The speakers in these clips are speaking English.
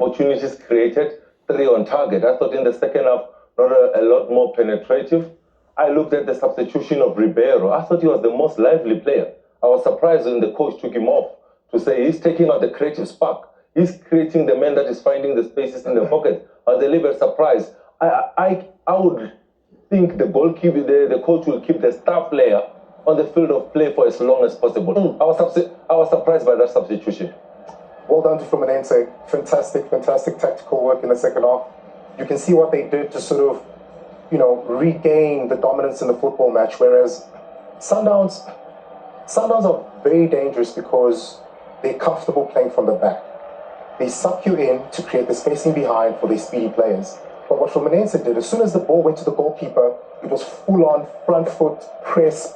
opportunities created, 3 on target. I thought in the second half, not a lot more penetrative. I looked at the substitution of Ribeiro. I thought he was the most lively player. I was surprised when the coach took him off to say he's taking out the creative spark. He's creating the man that is finding the spaces in the pocket. I was a little bit surprised. I would think the goalkeeper, the coach will keep the star player on the field of play for as long as possible. I was surprised by that substitution. Well done to Fluminense. Fantastic tactical work in the second half. You can see what they did to sort of, regain the dominance in the football match, whereas Sundowns are very dangerous because they're comfortable playing from the back. They suck you in to create the spacing behind for their speedy players. But what Fluminense did, as soon as the ball went to the goalkeeper, it was full-on front foot, press,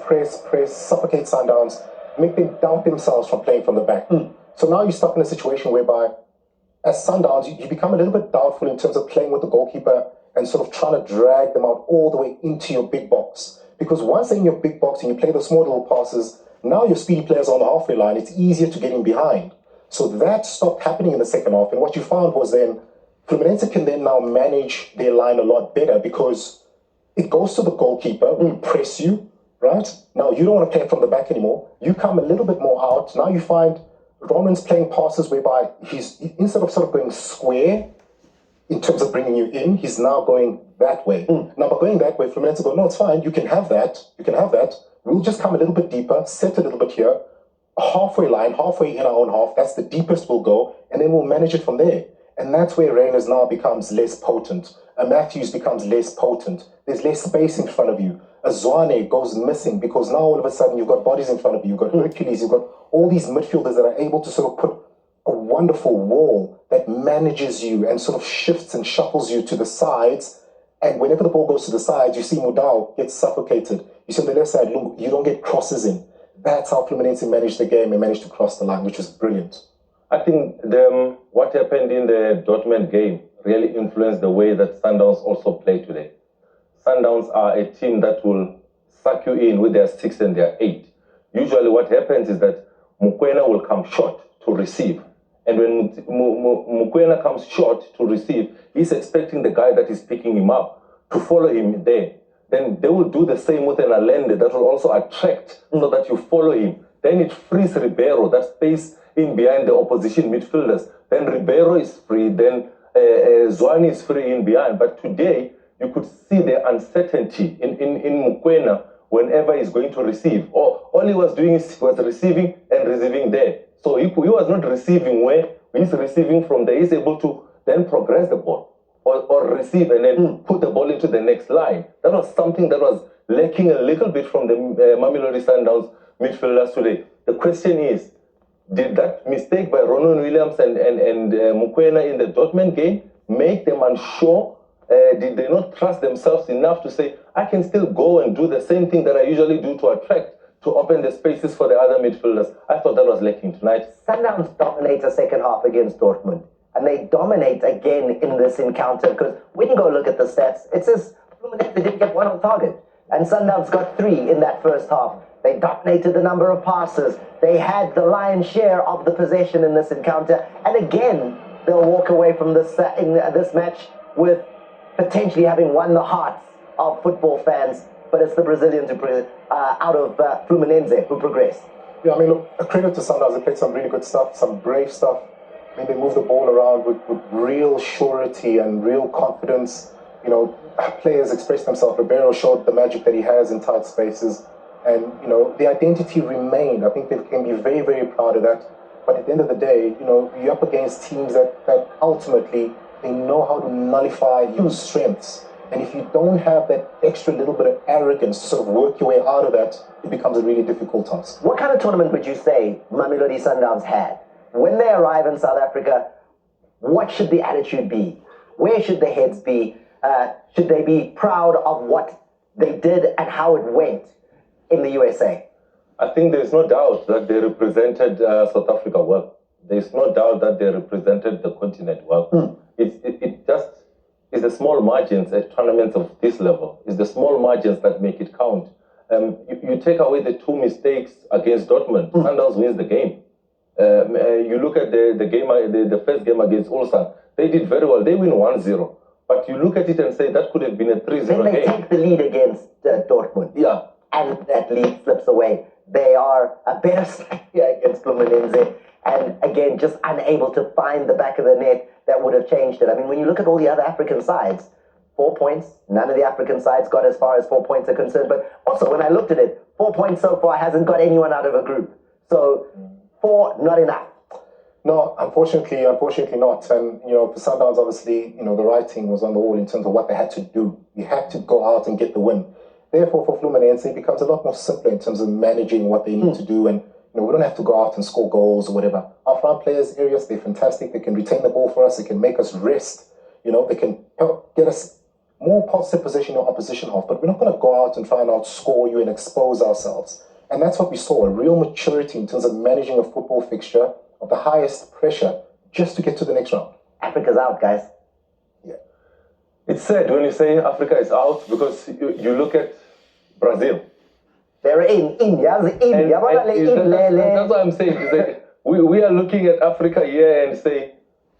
suffocate Sundowns, make them doubt themselves from playing from the back. So now you're stuck in a situation whereby, as Sundowns, you become a little bit doubtful in terms of playing with the goalkeeper and sort of trying to drag them out all the way into your big box. Because once they're in your big box and you play the small little passes, now your speedy players are on the halfway line, it's easier to get in behind. So that stopped happening in the second half. And what you found was then, Fluminense can then now manage their line a lot better because it goes to the goalkeeper, we press you, right? Now you don't want to play from the back anymore. You come a little bit more out. Now you find Roman's playing passes whereby he's, instead of sort of going square in terms of bringing you in, he's now going that way. Now by going that way, Fluminense go, no, it's fine, you can have that. We'll just come a little bit deeper, set a little bit here, halfway line, halfway in our own half, that's the deepest we'll go, and then we'll manage it from there. And that's where Reyners now becomes less potent. A Matthews becomes less potent. There's less space in front of you. A Zwane goes missing because now all of a sudden you've got bodies in front of you. You've got Hercules, you've got all these midfielders that are able to sort of put a wonderful wall that manages you and sort of shifts and shuffles you to the sides. And whenever the ball goes to the sides, you see Mudau gets suffocated. You see on the left side, you don't get crosses in. That's how Fluminense managed the game and managed to cross the line, which was brilliant. I think what happened in the Dortmund game really influenced the way that Sundowns also play today. Sundowns are a team that will suck you in with their 6 and their 8. Usually what happens is that Mukwena will come short to receive. And when Mukwena comes short to receive, he's expecting the guy that is picking him up to follow him there. Then they will do the same with an Allende that will also attract so that you follow him. Then it frees Ribeiro, that space in behind the opposition midfielders. Then Ribeiro is free, then Zwane is free in behind. But today, you could see the uncertainty in Mukwena whenever he's going to receive. All he was doing is was receiving and receiving there. So he was not receiving where he's receiving from there. He's able to then progress the ball or receive and then put the ball into the next line. That was something that was lacking a little bit from the Mamelodi Sundowns midfielders today. The question is, did that mistake by Ronan Williams and Mukwena in the Dortmund game make them unsure? Did they not trust themselves enough to say, I can still go and do the same thing that I usually do to attract, to open the spaces for the other midfielders? I thought that was lacking tonight. Sundowns dominate a second half against Dortmund, and they dominate again in this encounter, because when you go look at the stats, it says Fluminense didn't get 1 on target, and Sundowns got 3 in that first half. They dominated the number of passes. They had the lion's share of the possession in this encounter, and again, they'll walk away from this in this match with potentially having won the hearts of football fans, but it's the Brazilians out of Fluminense who progressed. Yeah, I mean, look, a credit to Sundowns. They played some really good stuff, some brave stuff. I mean, they moved the ball around with real surety and real confidence. You know, players expressed themselves. Ribeiro showed the magic that he has in tight spaces. And, you know, the identity remained. I think they can be very, very proud of that. But at the end of the day, you know, you're up against teams that ultimately, they know how to nullify your strengths. And if you don't have that extra little bit of arrogance to sort of work your way out of that, it becomes a really difficult task. What kind of tournament would you say Mamelodi Sundowns had? When they arrive in South Africa, what should the attitude be? Where should the heads be? Should they be proud of what they did and how it went in the USA? I think there's no doubt that they represented South Africa well. There's no doubt that they represented the continent well. It just is the small margins at tournaments of this level. It's the small margins that make it count. If you take away the 2 mistakes against Dortmund, Sundowns wins the game. You look at the game, the first game against Ulsan, they did very well. They win 1-0. But you look at it and say that could have been a 3-0 Then they game. take the lead against Dortmund. Yeah. And that lead slips away. They are a better side here against Fluminense. And again, just unable to find the back of the net that would have changed it. I mean, when you look at all the other African sides, 4 points, none of the African sides got as far as 4 points are concerned. But also, when I looked at it, 4 points so far hasn't got anyone out of a group. So, 4, not enough. No, unfortunately not. And, for Sundowns, obviously, the writing was on the wall in terms of what they had to do. You had to go out and get the win. Therefore, for Fluminense, it becomes a lot more simpler in terms of managing what they need to do. And, we don't have to go out and score goals or whatever. Our front players, areas, they're fantastic. They can retain the ball for us. They can make us rest. They can help get us more positive position in opposition half. But we're not going to go out and try and outscore you and expose ourselves. And that's what we saw, a real maturity in terms of managing a football fixture of the highest pressure just to get to the next round. Africa's out, guys. Yeah. It's sad when you say Africa is out because you look at Brazil. They're in India. That's what I'm saying. Is that we are looking at Africa here and say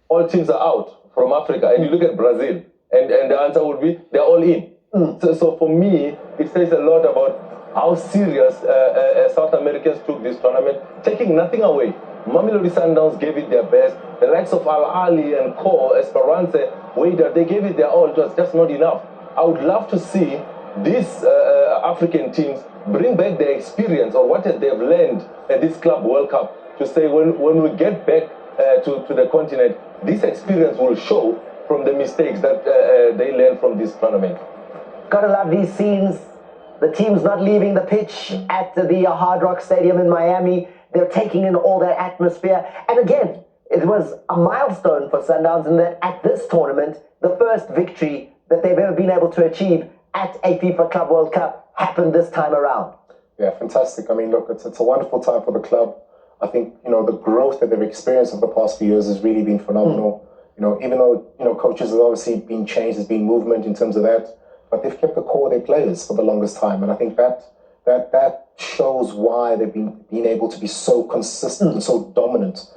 all teams are out from Africa. And you look at Brazil and the answer would be they're all in. So for me, it says a lot about how serious South Americans took this tournament, taking nothing away. Mamelodi Sundowns gave it their best. The likes of Al Ali and Co, Esperance, Wydad, they gave it their all. It was just not enough. I would love to see these African teams bring back their experience or what they've learned at this Club World Cup to say when we get back to the continent, this experience will show from the mistakes that they learned from this tournament. Gotta love these scenes. The team's not leaving the pitch at the Hard Rock Stadium in Miami. They're taking in all that atmosphere. And again, it was a milestone for Sundowns in that at this tournament, the first victory that they've ever been able to achieve at a FIFA Club World Cup happened this time around. Yeah, fantastic. I mean, look, it's a wonderful time for the club. I think, the growth that they've experienced over the past few years has really been phenomenal. Even though, coaches have obviously been changed, there's been movement in terms of that, but they've kept the core of their players for the longest time. And I think that shows why they've been able to be so consistent and so dominant.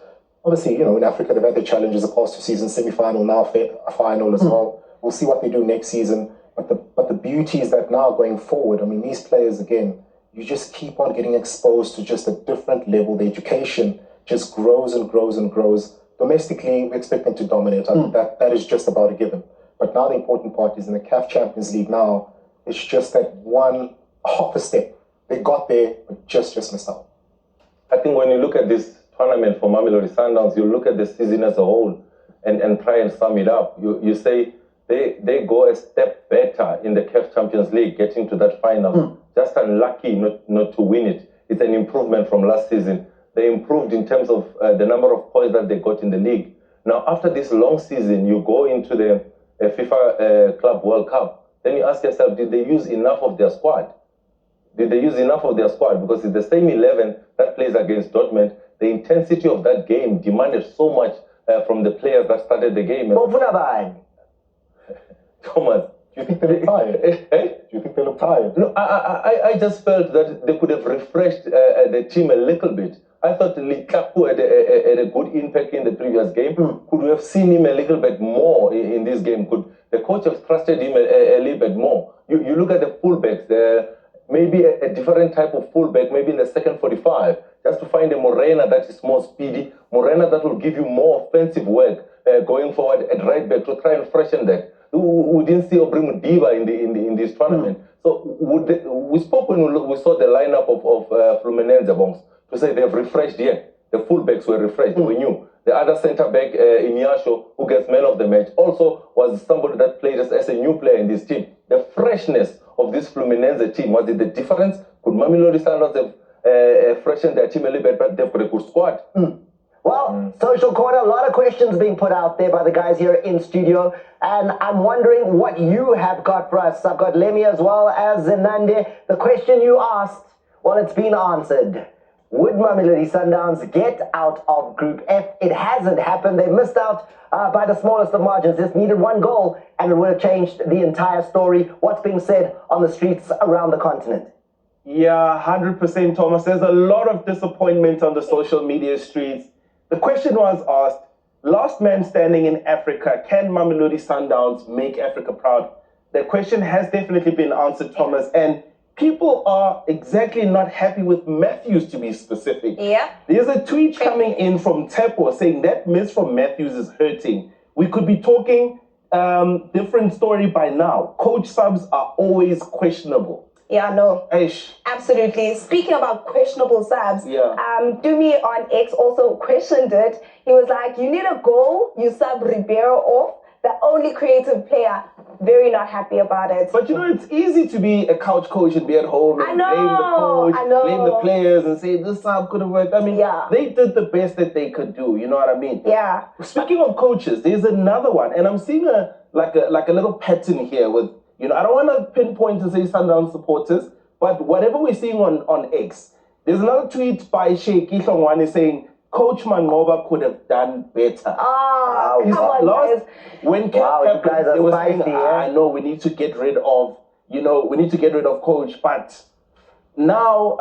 Obviously, in Africa, they've had their challenges the past 2 seasons, semi-final, now a final as well. We'll see what they do next season. But the beauty is that now going forward, I mean, these players, again, you just keep on getting exposed to just a different level. The education just grows and grows and grows. Domestically, we expect them to dominate. I think that is just about a given. But now the important part is in the CAF Champions League now, it's just that one half a step. They got there, but just missed out. I think when you look at this tournament for Mamelodi Sundowns, you look at the season as a whole and try and sum it up. You say they go a step better in the CAF Champions League, getting to that final. Just unlucky not to win it. It's an improvement from last season. They improved in terms of the number of points that they got in the league. Now, after this long season, you go into the FIFA Club World Cup. Then you ask yourself, did they use enough of their squad? Did they use enough of their squad? Because it's the same 11 that plays against Dortmund. The intensity of that game demanded so much from the players that started the game. Thomas, do you think they look tired? Do you think they look tired? No, I just felt that they could have refreshed the team a little bit. I thought Likaku had a good impact in the previous game. Could we have seen him a little bit more in this game? Could the coach have trusted him a little bit more? You look at the fullbacks, maybe a different type of fullback, maybe in the second 45, just to find a Morena that is more speedy, Morena that will give you more offensive work going forward at right back to try and freshen that. We didn't see Obrimu Diva in this tournament. So we spoke when we saw the lineup of Fluminense Bongs to say they've refreshed here. The fullbacks were refreshed, we knew. The other centre-back, Inyasho, who gets man of the match, also was somebody that played as a new player in this team. The freshness of this Fluminense team, was it the difference? Could Mamelodi Sundowns have freshened their team a little bit, but they've got a good squad? Well, Social Corner, a lot of questions being put out there by the guys here in studio, and I'm wondering what you have got for us. I've got Lemmy as well as Zenande. The question you asked, well, it's been answered. Would Mamelodi Sundowns get out of Group F? It hasn't happened. They missed out by the smallest of margins. Just needed one goal, and it would have changed the entire story. What's being said on the streets around the continent? Yeah, 100%, Thomas. There's a lot of disappointment on the social media streets. The question was asked, last man standing in Africa, can Mamelodi Sundowns make Africa proud? The question has definitely been answered, Thomas, and people are exactly not happy with Matthews, to be specific. Yeah. There's a tweet coming in from Tepo saying that miss from Matthews is hurting. We could be talking different story by now. Coach subs are always questionable. Yeah, no. Aish. Absolutely. Speaking about questionable subs, Yeah. Dumi on X also questioned it. He was like, you need a goal, you sub Ribeiro off, the only creative player. Very not happy about it. But you know, it's easy to be a couch coach and be at home and blame the coach, blame the players and say this sub could have worked. I mean, they did the best that they could do. You know what I mean? Yeah. Speaking of coaches, there's another one, and I'm seeing a little pattern here with, you know, I don't want to pinpoint and say Sundowns supporters, but whatever we're seeing on X, there's another tweet by Sheikh Ihlongwane saying, Coach Mangoba could have done better. Come on, guys. When Cap happened, they were saying, I know we need to get rid of, coach, but now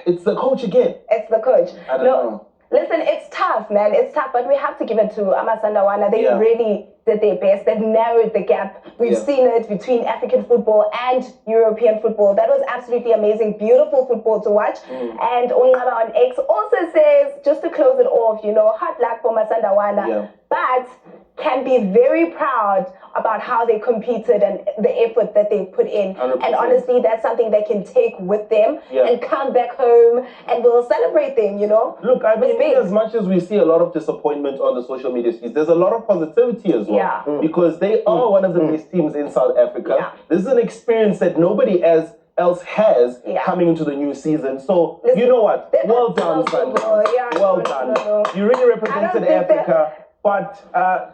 it's the coach again. It's the coach. I don't know. Listen, it's tough, man. It's tough, but we have to give it to Amasandawana. They really did their best. They've narrowed the gap. We've seen it between African football and European football. That was absolutely amazing. Beautiful football to watch. And Ongaba on X also says, just to close it off, you know, hard luck for Masandawana, but can be very proud about how they competed and the effort that they put in. 100%. And honestly, that's something they can take with them and come back home and we'll celebrate them, you know? Look, I mean, as much as we see a lot of disappointment on the social media streets, there's a lot of positivity as well. Because they are one of the best teams in South Africa. This is an experience that nobody else has coming into the new season. So, you know what? Well done, Sundowns. Well done. You really represented Africa. But,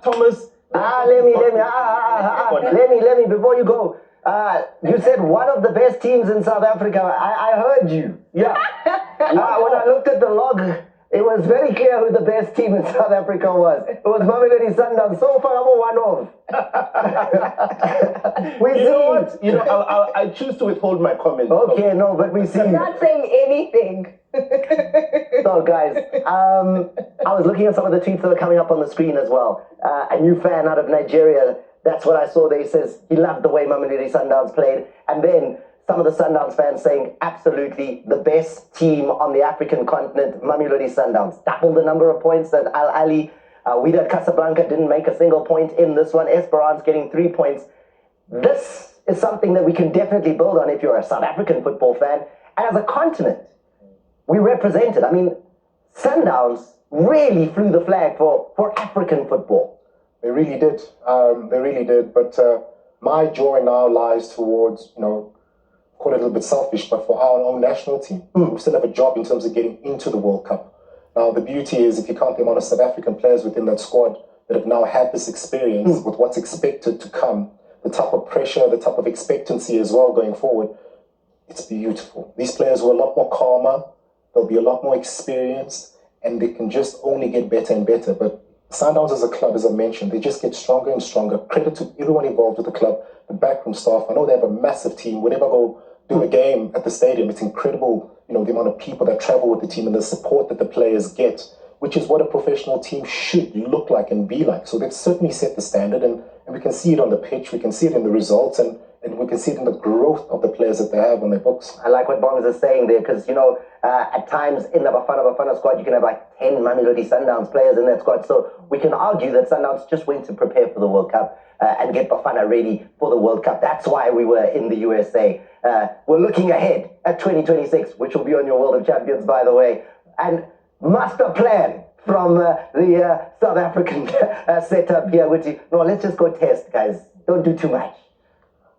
Thomas... Let me, before you go, you said one of the best teams in South Africa. I heard you. Yeah. When I looked at the log, it was very clear who the best team in South Africa was. It was Mamelodi Sundowns. So far, I'm a one-off. You know what? You know, I choose to withhold my comment. Okay, no, but we see. I'm not saying anything. So, guys, I was looking at some of the tweets that were coming up on the screen as well. A new fan out of Nigeria, that's what I saw there. He says he loved the way Mamelodi Sundowns played. And then some of the Sundowns fans saying, absolutely the best team on the African continent, Mamelodi Sundowns. Double the number of points that Al Ali, Wydad Casablanca didn't make a single point in this one. Esperance getting 3 points. This is something that we can definitely build on if you're a South African football fan. And as a continent, we represented. I mean, Sundowns really flew the flag for African football. They really did. They really did. But my joy now lies towards, you know, call it a little bit selfish, but for our own national team. We still have a job in terms of getting into the World Cup. Now, the beauty is, if you count the amount of South African players within that squad that have now had this experience with what's expected to come, the type of pressure, the type of expectancy as well going forward, it's beautiful. These players were a lot more calmer. They'll be a lot more experienced, and they can just only get better and better. But Sundowns as a club, as I mentioned, they just get stronger and stronger. Credit to everyone involved with the club, the backroom staff. I know they have a massive team. Whenever I go do a game at the stadium, it's incredible, you know, the amount of people that travel with the team and the support that the players get, which is what a professional team should look like and be like. So they've certainly set the standard, and we can see it on the pitch, we can see it in the results, and we can see it in the growth of the players that they have on their books. I like what Bongs is saying there, because, you know, at times in the Bafana squad, you can have like 10 Mamelodi Sundowns players in that squad. So we can argue that Sundowns just went to prepare for the World Cup and get Bafana ready for the World Cup. That's why we were in the USA. We're looking ahead at 2026, which will be on your World of Champions, by the way. And master plan from the South African setup here. No, let's just go test, guys. Don't do too much.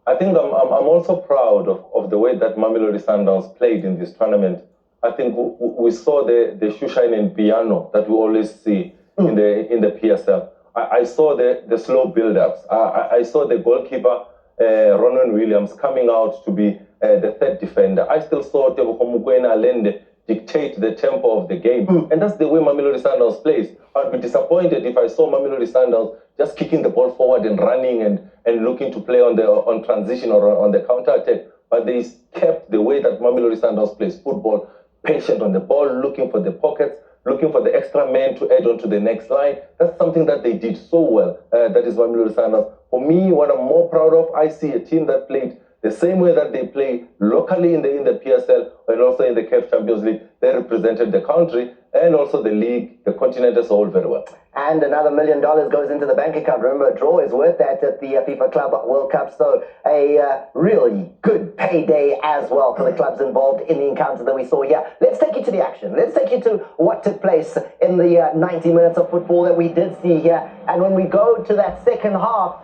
I think I'm also proud of the way that Mamelodi Sundowns played in this tournament. I think we saw the shoe shine and piano that we always see in the PSL. I saw the slow build-ups. I saw the goalkeeper, Ronan Williams, coming out to be the third defender. I still saw Tebogo Mokoena Allende dictate the tempo of the game. And that's the way Mamelodi Sundowns plays. I'd be disappointed if I saw Mamelodi Sundowns just kicking the ball forward and running and looking to play on transition or on the counter-attack. But they kept the way that Mamelodi Sundowns plays football, patient on the ball, looking for the pockets, looking for the extra man to add on to the next line. That's something that they did so well. That is Mamelodi Sundowns. For me, what I'm more proud of, I see a team that played the same way that they play locally in the PSL and also in the CAF Champions League. They represented the country and also the league, the continent as a whole very well. And another $1 million goes into the bank account. Remember, a draw is worth that at the FIFA Club World Cup. So a really good payday as well for the clubs involved in the encounter that we saw here. Let's take you to the action. Let's take you to what took place in the 90 minutes of football that we did see here. And when we go to that second half,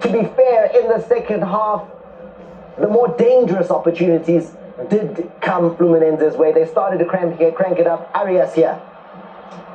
to be fair, in the second half, the more dangerous opportunities did come Fluminense's way. They started to crank it up. Arias here.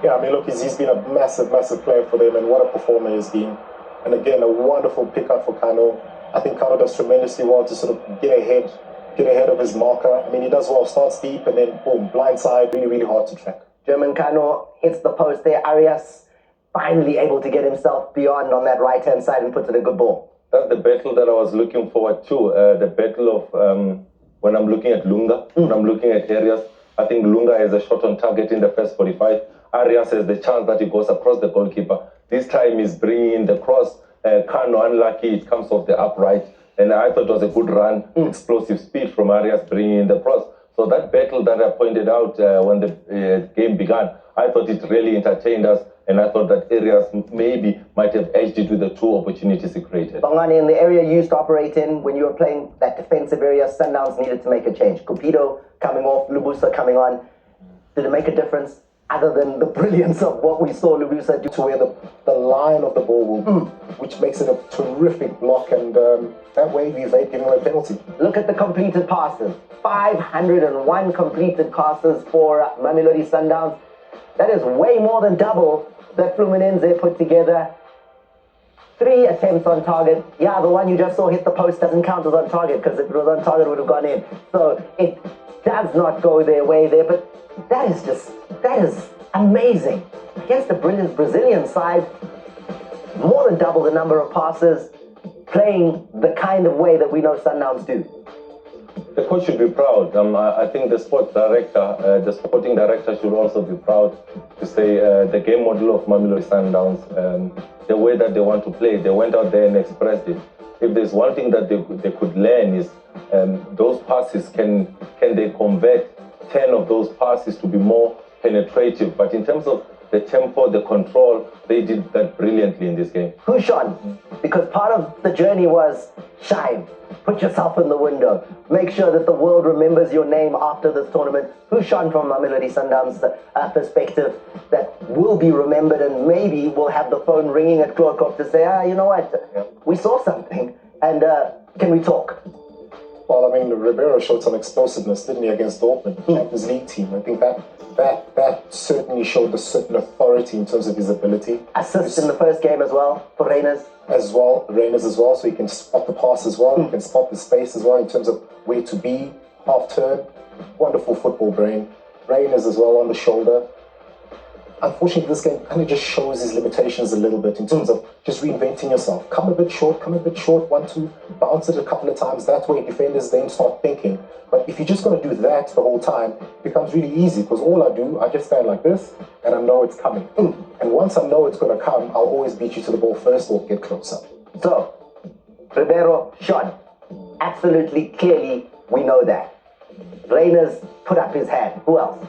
Yeah, I mean, look, he's been a massive, massive player for them, and what a performer he's been. And again, a wonderful pickup for Kano. I think Kano does tremendously well to sort of get ahead of his marker. I mean, he does well, starts deep, and then boom, blindside, really, really hard to track. German Kano hits the post there. Arias finally able to get himself beyond on that right-hand side and puts in a good ball. That's the battle that I was looking forward to. The battle of when I'm looking at Lunga, when I'm looking at Arias. I think Lunga has a shot on target in the first 45. Arias has the chance that he goes across the goalkeeper. This time he's bringing in the cross. Kano, unlucky, it comes off the upright. And I thought it was a good run, explosive speed from Arias bringing in the cross. So that battle that I pointed out when the game began, I thought it really entertained us. And I thought that Arias maybe might have edged it with the two opportunities he created. Bongani, in the area you used to operate in, when you were playing that defensive area, Sundowns needed to make a change. Cupido coming off, Lubusa coming on. Did it make a difference? Other than the brilliance of what we saw Lubusa do. To where the line of the ball will be, which makes it a terrific block, and that way we evade giving away a penalty. Look at the completed passes. 501 completed passes for Mamelodi Sundowns. That is way more than double that Fluminense put together. 3 attempts on target. Yeah, the one you just saw hit the post doesn't count as on target, because if it was on target, it would have gone in. So it does not go their way there, but that is amazing. Against the brilliant Brazilian side, more than double the number of passes, playing the kind of way that we know Sundowns do. The coach should be proud. I think the sporting director should also be proud to say the game model of Mamelodi Sundowns, the way that they want to play, they went out there and expressed it. If there's one thing that they could learn is those passes, can they convert 10 of those passes to be more penetrative? But in terms of the tempo, the control, they did that brilliantly in this game. Who shone? Because part of the journey was shine. Put yourself in the window. Make sure that the world remembers your name after this tournament. Who shone from Mamelodi Sundowns' perspective that will be remembered, and maybe we'll have the phone ringing at Klokop to say, you know what, we saw something, and can we talk? Well, I mean, Ribeiro showed some explosiveness, didn't he, against Dortmund, the Champions League team. I think that certainly showed a certain authority in terms of his ability. Assist in the first game as well for Reyners. Reyners as well, so he can spot the pass as well, he can spot the space as well in terms of where to be, half turn. Wonderful football brain. Reyners as well on the shoulder. Unfortunately, this game kind of just shows his limitations a little bit in terms of just reinventing yourself. Come a bit short, 1-2, bounce it a couple of times. That way defenders then start thinking. But if you're just going to do that the whole time, it becomes really easy, because all I do, I just stand like this and I know it's coming. And once I know it's going to come, I'll always beat you to the ball first or get closer. So, Ribeiro shone. Absolutely, clearly, we know that. Reyners put up his hand. Who else?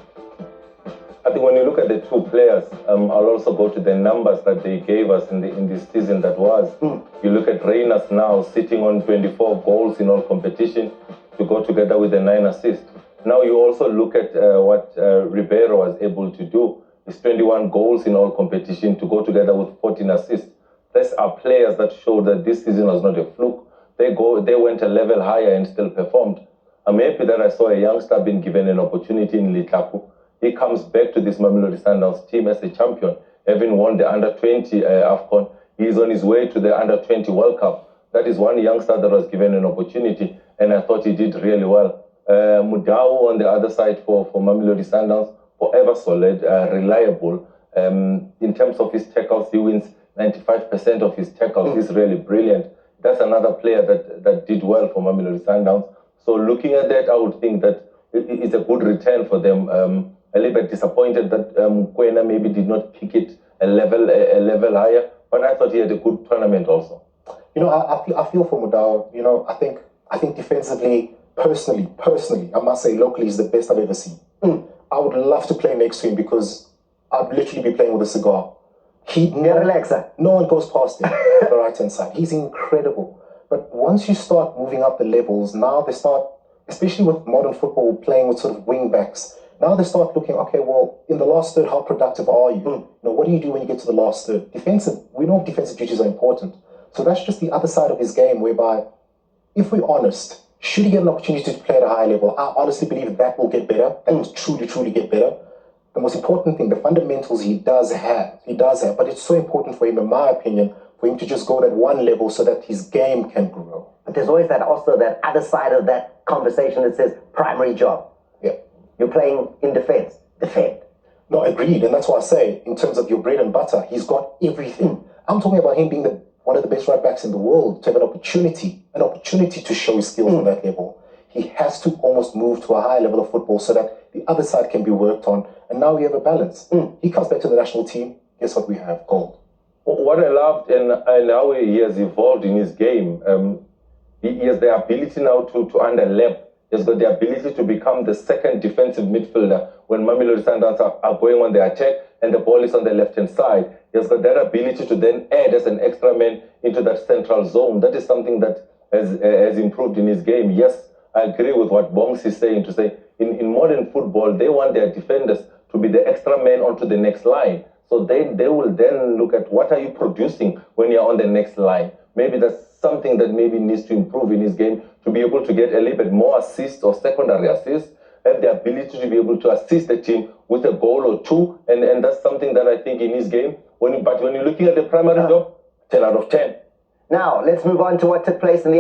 I think when you look at the two players, I'll also go to the numbers that they gave us in this season that was. You look at Reyners now sitting on 24 goals in all competition to go together with the 9 assists. Now you also look at what Ribeiro was able to do. It's 21 goals in all competition to go together with 14 assists. These are players that show that this season was not a fluke. They went a level higher and still performed. I'm happy that I saw a youngster being given an opportunity in Litaku. He comes back to this Mamelodi Sundowns team as a champion, having won the Under-20 AFCON. He's on his way to the Under-20 World Cup. That is one youngster that was given an opportunity, and I thought he did really well. Mudau on the other side for Mamelodi Sundowns, forever solid, reliable. In terms of his tackles, he wins 95% of his tackles. He's really brilliant. That's another player that did well for Mamelodi Sundowns. So looking at that, I would think that it's a good return for them. a little bit disappointed that Kwena maybe did not pick it a level higher, but I thought he had a good tournament also. You know, I feel for Mudau. You know, I think defensively, personally, I must say, locally, he's the best I've ever seen. I would love to play next to him because I'd literally be playing with a cigar. No one goes past him on the right-hand side. He's incredible. But once you start moving up the levels, now they start, especially with modern football, playing with sort of wing backs. Now they start looking, okay, well, in the last third, how productive are you? You know, what do you do when you get to the last third? We know defensive duties are important. So that's just the other side of his game, whereby, if we're honest, should he get an opportunity to play at a high level, I honestly believe that will get better. That will truly get better. The most important thing, the fundamentals he does have, but it's so important for him, in my opinion, for him to just go that one level so that his game can grow. But there's always that other side of that conversation that says primary job. Yeah. You're playing in defense. Defend. No, agreed. And that's why I say, in terms of your bread and butter, he's got everything. I'm talking about him being one of the best right backs in the world, to have an opportunity to show his skills on that level. He has to almost move to a higher level of football so that the other side can be worked on. And now we have a balance. He comes back to the national team. Guess what we have? Gold. What I loved and how he has evolved in his game, he has the ability now to underlap. He's got the ability to become the second defensive midfielder when Mamelodi Sundowns are going on the attack and the ball is on the left-hand side. He's got that ability to then add as an extra man into that central zone. That is something that has improved in his game. Yes, I agree with what Bongs is saying, to say in modern football, they want their defenders to be the extra man onto the next line. So they will then look at what are you producing when you're on the next line. Maybe that's something that maybe needs to improve in his game, to be able to get a little bit more assists or secondary assists, have the ability to be able to assist the team with a goal or two. And that's something that I think in his game, but when you're looking at the primary job, 10 out of 10. Now, let's move on to what took place in the